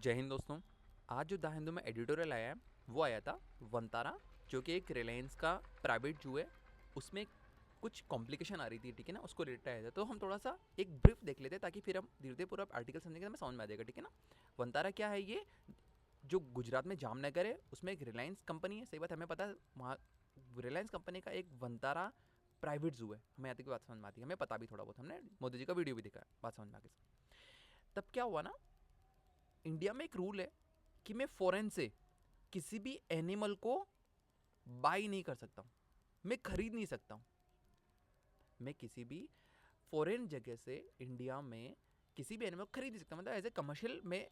जय हिंद दोस्तों। आज जो द हिंदू में एडिटोरियल आया है वो आया था वंतारा, जो कि एक रिलायंस का प्राइवेट जू है। उसमें कुछ कॉम्प्लिकेशन आ रही थी, ठीक है ना, उसको रिलेटेड आया था। तो हम थोड़ा सा एक ब्रीफ देख लेते हैं ताकि फिर हम धीरे धीरे पूरा आर्टिकल समझेंगे तो हमें समझ में आ जाएगा, ठीक है ना। वंतारा क्या है? ये जो गुजरात में जामनगर है उसमें एक रिलायंस कंपनी है, सही बात हमें पता है। वहाँ रिलायंस कंपनी का एक वंतारा प्राइवेट जू है। हमें यहाँ तक बात समझ में आती है, हमें पता भी थोड़ा बहुत, हमने मोदी जी का वीडियो भी देखा है, बात समझ में आ गई। तब क्या हुआ ना, इंडिया में एक रूल है कि मैं फॉरेन से किसी भी एनिमल को बाई नहीं कर सकता हूँ, मैं खरीद नहीं सकता हूँ। मैं किसी भी फॉरेन जगह से इंडिया में किसी भी एनिमल को खरीद नहीं सकता, मतलब एज ए कमर्शियल में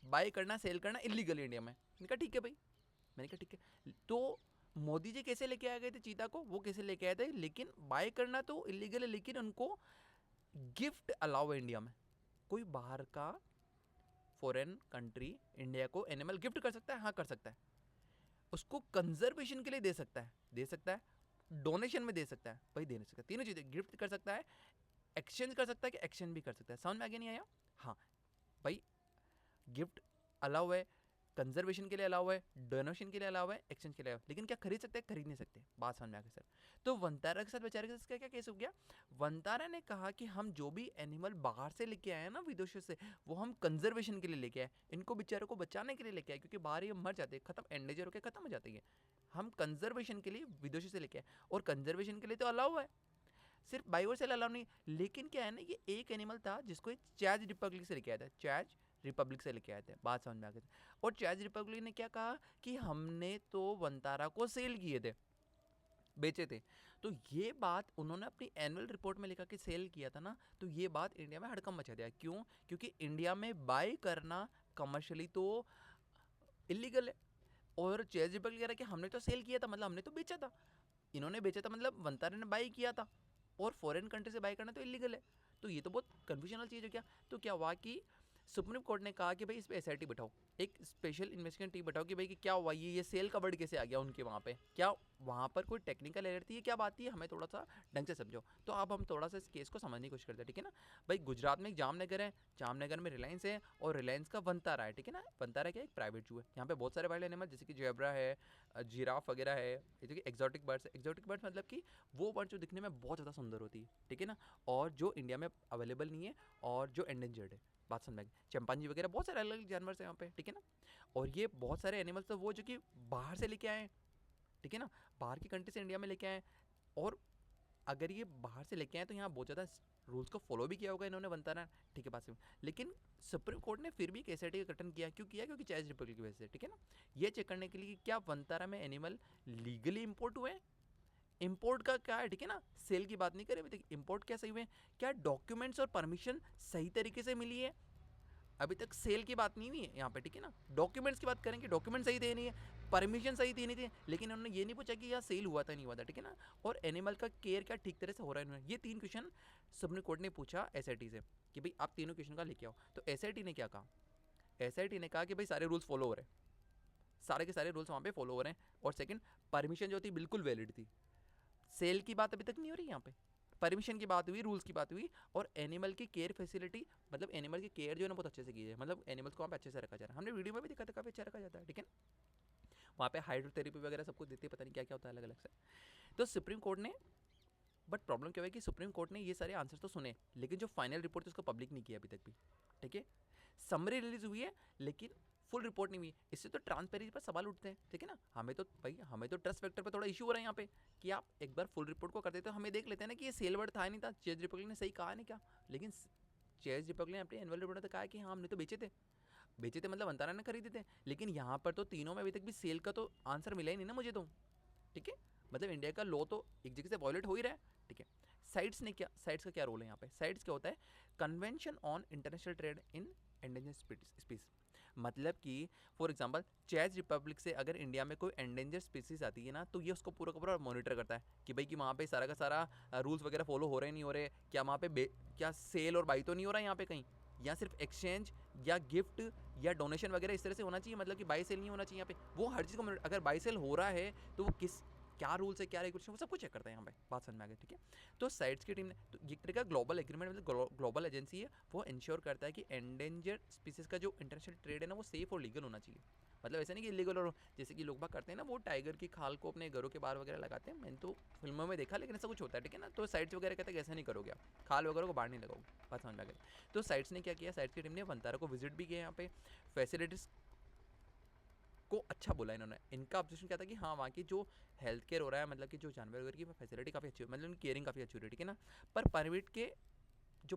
बाई करना सेल करना इलीगल है इंडिया में। मैंने कहा ठीक है भाई, मैंने कहा ठीक है। तो मोदी जी कैसे लेके आ गए थे चीता को? वो कैसे लेके आए थे, लेकिन बाय करना तो इलीगल है, लेकिन उनको गिफ्ट अलाउ है इंडिया में। कोई बाहर का फॉरेन कंट्री इंडिया को एनिमल गिफ्ट कर सकता है? हाँ कर सकता है। उसको कंजर्वेशन के लिए दे सकता है, डोनेशन में दे सकता है, भाई दे नहीं सकता। तीनों चीजें, गिफ्ट कर सकता है, एक्सचेंज कर सकता है कि एक्सचेंज भी कर सकता है। समझ में आगे नहीं आया? हाँ भाई, गिफ्ट अलाउ है, कंजर्वेशन के लिए अलाउ है, डोनेशन के लिए अलाउ है, एक्सचेंज के लिए अलाउ है, लेकिन क्या खरीद सकते हैं? खरीद नहीं सकते। बात समझ में आ गई सर। तो वंतारा के साथ बेचारे के साथ क्या केस हो गया? वंतारा ने कहा कि हम जो भी एनिमल बाहर से लेके आए हैं ना, विदेशों से, वो हम कंजर्वेशन के लिए लेके आए, इनको बेचारों को बचाने के लिए लेके आए, क्योंकि बाहर ये मर जाते हैं, खत्म, एंडेजर होकर खत्म हो जाते हैं। हम कंजर्वेशन के लिए विदेशों से लेके आए, और कंजर्वेशन के लिए तो अलाउ है, सिर्फ बाई और सेल अलाउ नहीं। लेकिन क्या है ना, ये एक एनिमल था जिसको चैज रिपब्लिक से लेके आया था, चैज रिपब्लिक से लेके आए थे। बात समझ में आ गई। और चैज रिपब्लिक ने क्या कहा कि हमने तो वंतारा को सेल किए थे, बेचे थे। तो ये बात उन्होंने अपनी एनुअल रिपोर्ट में लिखा कि सेल किया था ना, तो ये बात इंडिया में हड़कंप मचा दिया। क्यों? क्योंकि इंडिया में बाय करना कमर्शियली तो इलीगल है, और चेज रिपब्लिक कह रहा है कि हमने तो सेल किया था, मतलब हमने तो बेचा था। इन्होंने बेचा था मतलब वंतारा ने बाई किया था, और फॉरेन कंट्री से बाई करना तो इलीगल है। तो ये तो बहुत कन्फ्यूजनल चीज़ है क्या? तो क्या हुआ कि सुप्रीम कोर्ट ने कहा कि भाई इस पर एसआईटी बैठाओ, एक स्पेशल इन्वेस्टिगेशन टीम बैठाओ कि भाई कि क्या हुआ, ये सेल का वर्ड कैसे आ गया उनके वहाँ पे, क्या वहाँ पर कोई टेक्निकल एरर थी, क्या बात थी, हमें थोड़ा सा ढंग से समझो। तो अब हम थोड़ा सा इस केस को समझने की कोशिश करते हैं, ठीक है ना। भाई गुजरात में एक जामनगर है, जामनगर में रिलायंस है, और रिलायंस का वंतारा है, ठीक है ना। वंतारा क्या, एक प्राइवेट जू है। यहाँ पे बहुत सारे वाइल्ड एनिमल जैसे कि जेब्रा है, जिराफ वगैरह है, ये जो एक्जॉटिक बर्ड्स है। एक्जॉटिक बर्ड्स मतलब कि वो बर्ड जो दिखने में बहुत ज़्यादा सुंदर होती है, ठीक है ना, और जो इंडिया में अवेलेबल नहीं है, और जो एंडेंजर्ड है। बात समझ में, चिंपांजी वगैरह बहुत सारे अलग अलग जानवर हैं यहाँ पे, ठीक है ना। और ये बहुत सारे एनिमल्स तो वो जो कि बाहर से लेके आए हैं, ठीक है ना, बाहर की कंट्री से इंडिया में लेके आए। और अगर ये बाहर से लेके आए तो यहाँ बहुत ज़्यादा रूल्स को फॉलो भी किया होगा इन्होंने, वंतारा, ठीक है, बात समझ। लेकिन सुप्रीम कोर्ट ने फिर भी एक एसआईटी का गठन किया। क्यों किया? क्योंकि चैज रिपब्लिक की वजह से, ठीक है ना। ये चेक करने के लिए कि क्या वंतारा में एनिमल लीगली इम्पोर्ट हुए हैं। इम्पोर्ट का क्या है, ठीक है ना, सेल की बात नहीं करें अभी तक, इम्पोर्ट क्या सही हुए, क्या डॉक्यूमेंट्स और परमिशन सही तरीके से मिली है। अभी तक सेल की बात नहीं हुई है यहाँ पे, ठीक है ना। डॉक्यूमेंट्स की बात करेंगे, डॉक्यूमेंट सही देनी है, परमिशन सही देनी थी, लेकिन उन्होंने ये नहीं पूछा कि यह सेल हुआ था नहीं हुआ था, ठीक है ना। और एनिमल का केयर क्या ठीक तरह से हो रहा है, ये 3 क्वेश्चन सुप्रीम कोर्ट ने पूछा एसआईटी से कि भाई आप तीनों क्वेश्चन का लेके आओ। तो एसआईटी ने क्या कहा? एसआईटी ने कहा कि भाई सारे रूल्स फॉलो हो रहे हैं, सारे के सारे रूल्स वहाँ पे फॉलो हो रहे हैं। और सेकंड, परमिशन जो थी बिल्कुल वैलिड थी। सेल की बात अभी तक नहीं हो रही यहाँ पे, परमिशन की बात हुई, रूल्स की बात हुई, और एनिमल की केयर फैसिलिटी, मतलब एनिमल की केयर जो है ना बहुत अच्छे से की है, मतलब एनिमल्स को वहाँ पे अच्छे से रखा जा रहा है। हमने वीडियो में भी देखा था, काफ़ी अच्छा रखा जाता है, ठीक है। वहाँ पे हाइड्रोथेरेपी वगैरह सब कुछ देते हैं, पता नहीं क्या क्या होता है अलग अलग से। तो सुप्रीम कोर्ट ने, बट प्रॉब्लम क्या हुआ कि सुप्रीम कोर्ट ने ये सारे आंसर्स तो सुने, लेकिन जो फाइनल रिपोर्ट है उसको पब्लिक नहीं किया अभी तक भी, ठीक है। समरी रिलीज हुई है, लेकिन फुल रिपोर्ट नहीं हुई। इससे तो ट्रांसपेरेंसी पर सवाल उठते हैं, ठीक है ना। हमें तो भाई, हमें तो ट्रस्ट फैक्टर पर थोड़ा इशू हो रहा है यहाँ पे, कि आप एक बार फुल रिपोर्ट को कर देते हो, हमें देख लेते हैं ना कि ये सेल वर्ड था नहीं था, चेज रिपब्लिक ने सही कहा नहीं क्या। लेकिन चेज रिपब्लिक ने अपने एनुअल रिपोर्ट में कहा कि हाँ हमने तो बेचे थे, मतलब वंतारा ने खरीदे थे। लेकिन यहाँ पर तो तीनों में अभी तक भी सेल का तो आंसर मिला ही नहीं ना मुझे तो, ठीक है। मतलब इंडिया का लॉ तो एक जगह से वॉयलेट हो ही रहा है, ठीक है। साइट्स ने क्या, साइट्स का क्या रोल है यहाँ पे? साइट्स क्या होता है? Convention on international trade in endangered species. मतलब कि फॉर एग्जांपल चेज रिपब्लिक से अगर इंडिया में कोई एंडेंजर्ड स्पीसीज आती है ना, तो ये उसको पूरा का पूरा मॉनिटर करता है कि भाई कि वहाँ पे सारा का सारा रूल्स वगैरह फॉलो हो रहे नहीं हो रहे, क्या वहाँ पे क्या सेल और बाई तो नहीं हो रहा है यहाँ पे कहीं, या सिर्फ एक्सचेंज या गिफ्ट या डोनेशन वगैरह इस तरह से होना चाहिए, मतलब कि बाई सेल नहीं होना चाहिए यहाँ पे। वो हर चीज़ को, अगर बाई सेल हो रहा है तो वो किस क्या रूल्स है, क्या रेगुलेशन, वो सब कुछ चेक करता है यहाँ पे, बात समझ में आ गई, ठीक है। तो साइट्स की टीम ने, तो ये तरह का ग्लोबल एग्रीमेंट मतलब ग्लोबल एजेंसी है, वो इंश्योर करता है कि एंडेंजर्ड स्पीसीज का जो इंटरनेशनल ट्रेड है ना वो सेफ और लीगल होना चाहिए। मतलब ऐसा नहीं कि इलीगल, और जैसे कि लोग बाग करते हैं ना, वो टाइगर की खाल को अपने घरों के बाहर वगैरह लगाते हैं, मैंने तो फिल्मों में देखा, लेकिन ऐसा कुछ होता है, ठीक है ना। तो साइट्स वगैरह कहते हैं कि ऐसा नहीं करोगे आप, खाल वगैरह को बाहर नहीं लगाओगे, बात समझ में आ गई। तो साइट्स ने क्या किया, साइट्स की टीम ने वंतारा को विजिट भी किया यहाँ पे, फैसिलिटीज़ को अच्छा बोला इन्होंने। इनका ऑब्जेक्शन क्या था कि हाँ वहाँ की जो हेल्थ केयर हो रहा है, मतलब कि जो जानवर वगैरह की फैसिलिटी काफ़ी अच्छी हो, मतलब उनकी केयरिंग काफ़ी अच्छी हो रही है, ठीक है ना। पर परमिट के जो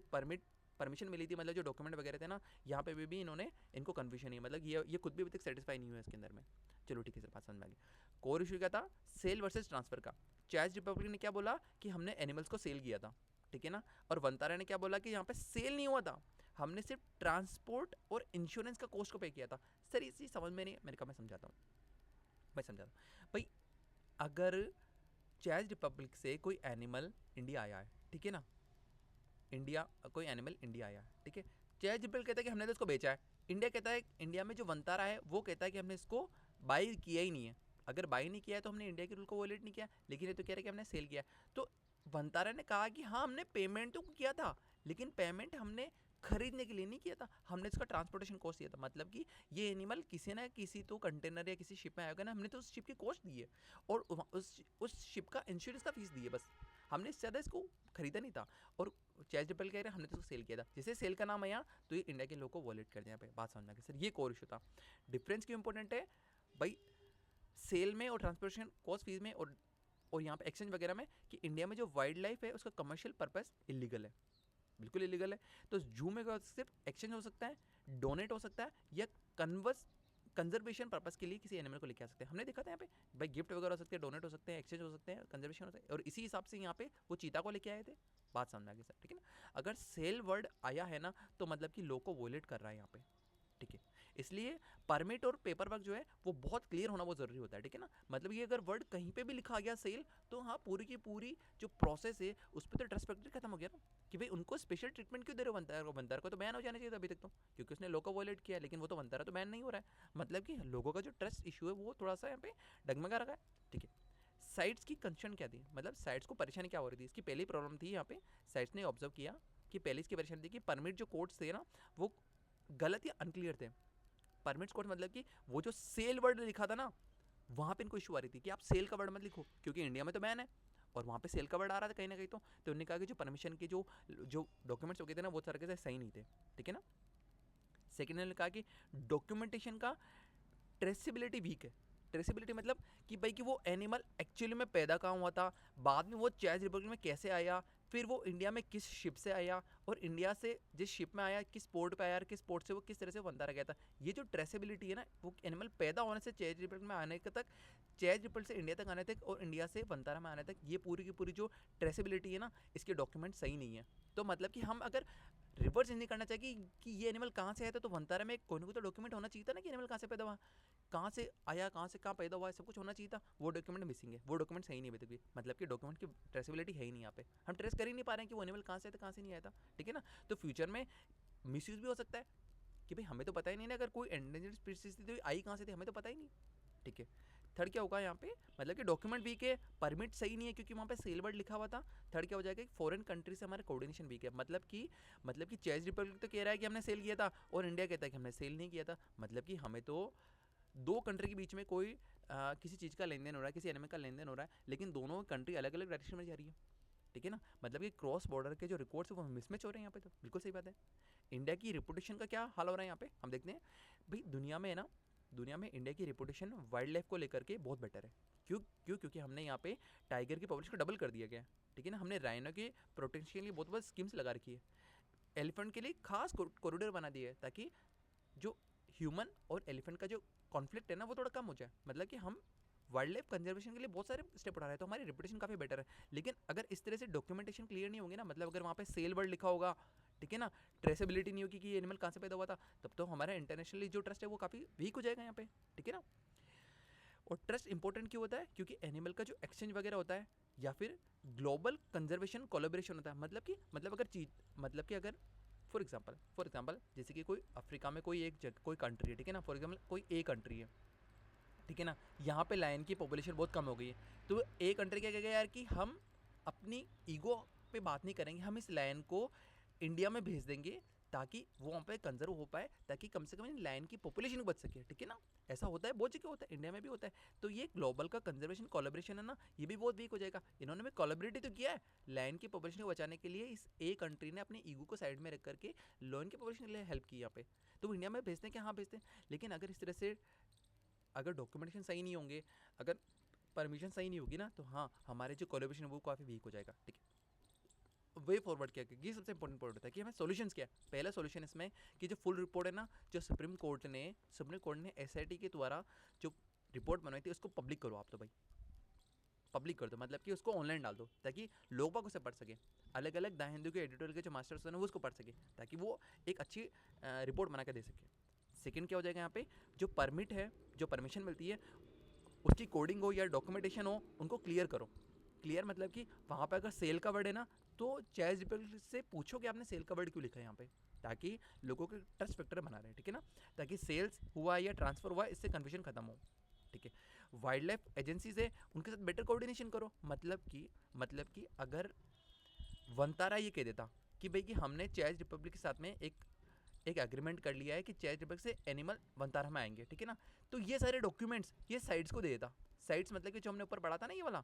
परमिशन मिली थी, मतलब जो डॉक्यूमेंट वगैरह थे ना, यहाँ पे भी इन्होंने इनको कन्फ्यूजन है, मतलब ये खुद भी अभी तक सेटिस्फाई नहीं हुआ इसके अंदर में। चलो ठीक है सर, बात समझ में आ गई। कोर इशू क्या था, सेल वर्सेस ट्रांसफर का। चेक रिपब्लिक ने क्या बोला कि हमने एनिमल्स को सेल किया था, ठीक है ना, और वंतारा ने क्या बोला कि यहाँ पे सेल नहीं हुआ था, हमने सिर्फ ट्रांसपोर्ट और इंश्योरेंस का कॉस्ट को पे किया था। सर इसी समझ में नहीं, मैंने कहा मैं समझाता हूँ, मैं समझाता हूँ भाई। अगर चेक रिपब्लिक से कोई एनिमल इंडिया आया है, ठीक है ना, इंडिया कोई एनिमल इंडिया आया, ठीक है, चेक रिपब्लिक कहता है कि हमने तो इसको बेचा है, इंडिया कहता है, इंडिया में जो वंतारा है वो कहता है कि हमने इसको बाई किया ही नहीं है। अगर बाई नहीं किया है तो हमने इंडिया के रूल को वॉलेट नहीं किया, लेकिन ये तो कह रहे हैं कि हमने सेल किया। तो वंतारा ने कहा कि हाँ हमने पेमेंट तो किया था, लेकिन पेमेंट हमने खरीदने के लिए नहीं किया था, हमने इसका ट्रांसपोर्टेशन कॉस्ट दिया था। मतलब कि ये एनिमल किसी ना किसी तो कंटेनर या किसी शिप में आएगा ना, हमने तो उस शिप की कॉस्ट दी है और उस शिप का इंश्योरेंस का फीस दी है, बस हमने इससे ज़्यादा इसको खरीदा नहीं था। और चैरिटेबल कह रहे हैं हमने तो सेल किया था, जैसे सेल का नाम आया तो ये इंडिया के लोगों को वॉलेट कर दिया। पे बात समझ में आ गई सर, ये कोर इशू था। डिफरेंस क्यों इंपॉर्टेंट है भाई सेल में और ट्रांसपोर्टेशन कॉस्ट फीस में, और यहाँ पे एक्सचेंज वगैरह में, कि इंडिया में जो वाइल्ड लाइफ है उसका कमर्शियल पर्पस इलीगल है, बिल्कुल इलीगल है। तो जू में सिर्फ एक्सचेंज हो सकता है, डोनेट हो सकता है, या कन्वर्स कंजर्वेशन पर्पस के लिए किसी एनिमल को लेके आ सकते हैं। हमने देखा था यहाँ पे भाई गिफ्ट वगैरह हो सकते हैं, डोनेट हो सकते हैं, एक्सचेंज हो सकते हैं, कंजर्वेशन हो सकता है, और इसी हिसाब से यहाँ पे वो चीता को लेके आए थे। बात समझ में आ गई सर, ठीक है ना। अगर सेल वर्ड आया है ना तो मतलब कि लोग को वोलेट कर रहा है यहाँ पे, ठीक है। इसलिए परमिट और पेपर वर्क जो है वो बहुत क्लियर होना बहुत ज़रूरी होता है, ठीक है ना। मतलब ये अगर वर्ड कहीं पे भी लिखा गया सेल, तो हाँ पूरी की पूरी जो प्रोसेस है उस पर तो ट्रस्ट फैक्टर खत्म हो गया ना, कि भाई उनको स्पेशल ट्रीटमेंट क्यों दे रहे हो, वंतार को तो बैन हो जाना चाहिए था अभी तक तो, क्योंकि उसने लोगों को वॉलेट किया, लेकिन वो तो वंतारा तो बैन नहीं हो रहा है। मतलब कि लोगों का जो ट्रस्ट इशू है वो थोड़ा सा यहाँ पे डगमगा रखा है, ठीक है। साइट्स की कंसर्न क्या थी, मतलब साइट्स को परेशानी क्या हो रही थी, इसकी पहली प्रॉब्लम थी यहाँ पे साइट्स ने ऑब्जर्व किया कि पहले इसकी परेशानी थी कि परमिट जो कोड्स थे ना वो गलत या अनक्लियर थे। परमिट्स कोड मतलब कि वो जो सेल वर्ड लिखा था ना वहाँ पे इनको इशू आ रही थी कि आप सेल का वर्ड मत लिखो, क्योंकि इंडिया में तो बैन है और वहाँ पे सेल का वर्ड आ रहा था कहीं ना कहीं। तो उन्होंने कहा कि जो परमिशन के जो जो डॉक्यूमेंट्स होते थे ना वो तरह से सही नहीं थे, ठीक है ना। सेकेंड ने कहा कि डॉक्यूमेंटेशन का ट्रेसिबिलिटी वीक है। ट्रेसिबिलिटी मतलब कि भाई कि वो एनिमल एक्चुअली में पैदा कहाँ हुआ था, बाद में वो चेक रिपब्लिक में कैसे आया, फिर वो इंडिया में किस शिप से आया, और इंडिया से जिस शिप में आया किस पोर्ट पे आया, और किस पोर्ट से वो किस तरह से वंतारा गया था। ये जो ट्रेसेबिलिटी है ना, वो एनिमल पैदा होने से चेक रिपब्लिक में आने तक, चेक रिपब्लिक से इंडिया तक आने तक, और इंडिया से वंतारा में आने तक, ये पूरी की पूरी जो ट्रेसेबिलिटी है ना इसके डॉक्यूमेंट सही नहीं है। तो मतलब कि हम अगर रिवर्स नहीं करना चाहिए कि ये एनिमल कहाँ से आया था, तो वंतारा में कोई ना कोई तो डॉक्यूमेंट होना चाहिए था ना कि एनिमल कहाँ से पैदा हुआ, कहाँ से आया, कहाँ से कहाँ पैदा हुआ है, सब कुछ होना चाहिए था। वो डॉक्यूमेंट मिसिंग है, वो डॉक्यूमेंट सही नहीं है अभी तक भी, मतलब कि डॉक्यूमेंट की ट्रेसेबिलिटी है ही नहीं यहाँ पे, हम ट्रेस कर ही नहीं पा रहे हैं कि वो एनिमल कहाँ से आया था कहाँ से नहीं आया था, ठीक है ना। तो फ्यूचर में मिसयूज भी हो सकता है कि भाई हमें तो पता ही नहीं ना, अगर कोई एंडेंजर्ड स्पीशीज थी तो आई कहाँ से थी हमें तो पता ही नहीं, ठीक है। थर्ड क्या होगा यहाँ पे, मतलब कि डॉक्यूमेंट वीक है, परमिट सही नहीं है क्योंकि वहाँ पे सेल वर्ड लिखा हुआ था। थर्ड क्या हो जाएगा, फॉरेन कंट्री से हमारे कोऑर्डिनेशन वीक है, मतलब कि चेक रिपब्लिक तो कह रहा है कि हमने सेल किया था और इंडिया कहता है कि हमने सेल नहीं किया था। मतलब कि हमें तो दो कंट्री के बीच में कोई किसी चीज़ का लेन देन हो रहा है, किसी एनिमल का लेन देन हो रहा है, लेकिन दोनों कंट्री अलग अलग डायरेक्शन में जा रही है, ठीक है ना। मतलब कि क्रॉस बॉर्डर के जो रिकॉर्ड्स है वो मिसमैच हो रहे हैं यहाँ पे, तो बिल्कुल सही बात है। इंडिया की रिपुटेशन का क्या हाल हो रहा है यहाँ पे, हम देखते हैं भाई दुनिया में है ना, दुनिया में इंडिया की रिपुटेशन वाइल्ड लाइफ को लेकर के बहुत बेटर है। क्यों क्यों क्योंकि हमने यहाँ पे टाइगर की पॉपुलेशन को डबल कर दिया गया है, ठीक है ना। हमने राइनो के प्रोटेक्शन के लिए बहुत बहुत स्कीम्स लगा रखी है, एलिफेंट के लिए खास कॉरिडोर बना दिया है ताकि जो ह्यूमन और एलिफेंट का जो कॉन्फ्लिक्ट है ना वो थोड़ा कम हो जाए। मतलब कि हम वाइल्ड लाइफ कंजर्वेशन के लिए बहुत सारे स्टेप उठा रहे हैं, तो हमारी रिपुटेशन काफ़ी बेटर है। लेकिन अगर इस तरह से डॉक्यूमेंटेशन क्लियर नहीं होगी ना, मतलब अगर वहाँ पे सेल वर्ड लिखा होगा, ठीक है ना, ट्रेसेबिलिटी नहीं होगी कि ये एनिमल कहाँ से पैदा हुआ था, तब तो हमारा इंटरनेशनली जो ट्रस्ट है वो काफ़ी वीक हो जाएगा यहाँ पे, ठीक है ना। और ट्रस्ट इंपॉर्टेंट क्यों होता है, क्योंकि एनिमल का जो एक्सचेंज वगैरह होता है या फिर ग्लोबल कंजर्वेशन कोलेबोरेशन होता है। मतलब अगर चीज, मतलब कि अगर फॉर एग्जांपल जैसे कि कोई अफ्रीका में कोई एक जगह कोई कंट्री है, ठीक है ना, फॉर एग्जांपल कोई ए कंट्री है, ठीक है ना। यहाँ पे लायन की पॉपुलेशन बहुत कम हो गई है, तो एक कंट्री क्या कहेगा यार कि हम अपनी ईगो पे बात नहीं करेंगे, हम इस लायन को इंडिया में भेज देंगे ताकि वो वहाँ पे कंजर्व हो पाए, ताकि कम से कम इन लायन की पॉपुलेशन बच सके, ठीक है ना। ऐसा होता है, बहुत जगह होता है, इंडिया में भी होता है। तो ये ग्लोबल का कंजर्वेशन कोलैबोरेशन है ना, ये भी बहुत वीक हो जाएगा। इन्होंने भी कोलैबोरेट तो किया है लायन की पॉपुलेशन को बचाने के लिए, इस एक कंट्री ने अपनी ईगो को साइड में रख करके लायन की पॉपुलेशन के लिए हेल्प की यहाँ पे। तो वो इंडिया में भेजते हैं कि हाँ भेजते हैं, लेकिन अगर इस तरह से अगर डॉक्यूमेंटेशन सही नहीं होंगे, अगर परमिशन सही नहीं होगी ना, तो हाँ हमारे जो कोलैबोरेशन है वो काफ़ी वीक हो जाएगा, ठीक है। वे फॉरवर्ड क्या, ये सबसे इंपॉर्टेंट पॉइंट होता है कि हमें सॉल्यूशंस क्या है। पहला सॉल्यूशन इसमें कि जो फुल रिपोर्ट है ना, जो सुप्रीम कोर्ट ने एसआईटी के द्वारा जो रिपोर्ट बनवाई थी उसको पब्लिक करो आप, तो भाई पब्लिक कर दो, मतलब कि उसको ऑनलाइन डाल दो ताकि लोग बाग उसे पढ़ सके, अलग अलग द हिंदू के एडिटोरियल के जो मास्टर्स हैं वो उसको पढ़ सके, ताकि वो एक अच्छी रिपोर्ट बना के दे सके। सेकेंड क्या हो जाएगा, यहाँ पे जो परमिट है, जो परमिशन मिलती है, उसकी कोडिंग हो या डॉक्यूमेंटेशन हो, उनको क्लियर करो। क्लियर मतलब कि वहाँ पे अगर सेल का वर्ड है ना, तो चैट जीपीटी से पूछो कि आपने सेल का वर्ड क्यों लिखा है यहाँ पे, ताकि लोगों के ट्रस्ट फैक्टर बना रहे हैं, ठीक है ना, ताकि सेल्स हुआ या ट्रांसफर हुआ इससे कन्फ्यूजन खत्म हो, ठीक है। वाइल्ड लाइफ एजेंसीज है, उनके साथ बेटर कोऑर्डिनेशन करो, मतलब कि अगर वंतारा ये कह देता कि भाई कि हमने चैट रिपब्लिक के साथ में एक एग्रीमेंट कर लिया है कि चैट रिपब्लिक से एनिमल वंतारा में आएंगे, ठीक है ना, तो ये सारे डॉक्यूमेंट्स ये साइट्स को दे देता। साइट्स मतलब कि जो हमने ऊपर पढ़ा था ना, ये वाला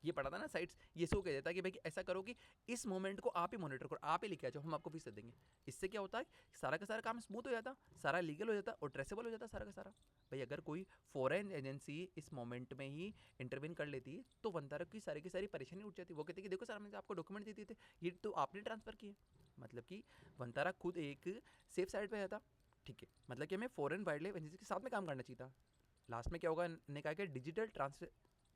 ये पढ़ा था ना साइट्स, ये सो कह देता कि भाई ऐसा करो कि इस मोमेंट को आप ही मॉनिटर करो, आप ही लिखे आ जाओ, हम आपको फीस दे देंगे। इससे क्या होता है, सारा का सारा काम स्मूथ हो जाता, सारा लीगल हो जाता और ट्रेसेबल हो जाता सारा का सारा। भाई अगर कोई फॉरेन एजेंसी इस मोमेंट में ही इंटरवीन कर लेती तो वंतारा की सारी परेशानी उठ जाती। वो कहते कि देखो सर हमने आपको डॉक्यूमेंट दे दिए थे, ये तो आपने ट्रांसफ़र किए, मतलब कि वंतारा खुद एक सेफ साइड पर जाता, ठीक है। मतलब कि हमें फॉरेन वाइल्ड लाइफ एजेंसी के साथ में काम करना चाहिए था। लास्ट में क्या होगा, ने कहा कि डिजिटल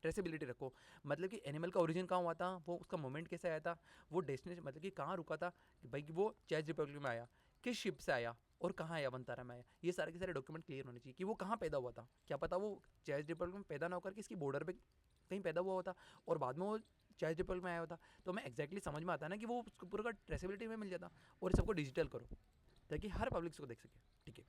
ट्रेसेबिलिटी रखो, मतलब कि एनिमल का ओरिजिन कहाँ हुआ था, वो उसका मोमेंट कैसे आया था, वो डेस्टिनेशन मतलब कि कहाँ रुका था, कि भाई वो चैट रिपब्लिक में आया, किस शिप से आया और कहाँ आया, वंतारा में आया, ये सारे के सारे डॉक्यूमेंट क्लियर होने चाहिए कि वो कहाँ पैदा हुआ था। क्या पता वो चैट रिपब्लिक में पैदा ना होकर किसकी बॉर्डर पर कहीं पैदा हुआ होता और बाद में वो चैट रिपब्लिक में आया होता, तो हमें एक्जैक्टली समझ में आता है ना कि वो उसको पूरा का ट्रेसेबिलिटी में मिल जाता। और सबको डिजिटल करो ताकि हर पब्लिक इसको देख सके, ठीक है।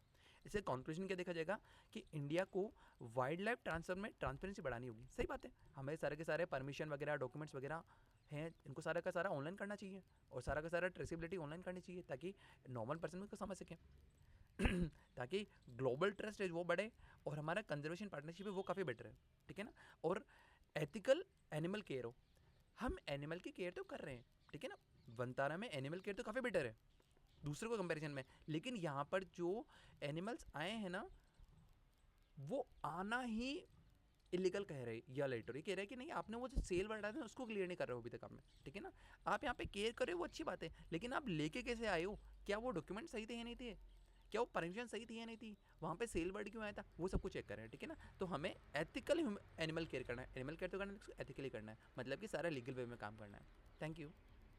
इससे कंक्लूजन क्या देखा जाएगा कि इंडिया को वाइल्ड लाइफ ट्रांसफर में ट्रांसपेरेंसी बढ़ानी होगी। सही बात है, हमें सारे के सारे परमिशन वगैरह डॉक्यूमेंट्स वगैरह हैं, इनको सारा का सारा ऑनलाइन करना चाहिए और सारा का सारा ट्रेसिबिलिटी ऑनलाइन करनी चाहिए ताकि नॉर्मल पर्सन उसको समझ सकें ताकि ग्लोबल ट्रस्ट है वो बढ़े और हमारा कंजर्वेशन पार्टनरशिप है वो काफ़ी बेटर है, ठीक है ना। और एथिकल एनिमल केयर हो, हम एनिमल की केयर तो कर रहे हैं, ठीक है ना, वंतारा में एनिमल केयर तो काफ़ी बेटर है दूसरों को कंपैरिजन में, लेकिन यहाँ पर जो एनिमल्स आए हैं ना, वो आना ही इलीगल कह रहे हैं, या लेटर ये कह रहे हैं कि नहीं आपने वो जो सेल बढ़ा था उसको क्लियर नहीं कर रहे हो अभी तक आपने, ठीक है ना। आप यहाँ पे केयर कर रहे हो वो अच्छी बात है, लेकिन आप लेके कैसे आए हो, क्या वो डॉक्यूमेंट सही थे या नहीं थे, क्या वो परमिशन सही थी या नहीं थी, वहाँ पे सेल वर्ड क्यों आया था, वो सब कुछ चेक कर रहे हैं, ठीक है ना। तो हमें एथिकल एनिमल केयर करना है, एनिमल केयर तो करना है, एथिकली करना है, मतलब कि सारा लीगल वे में काम करना है। Thank you.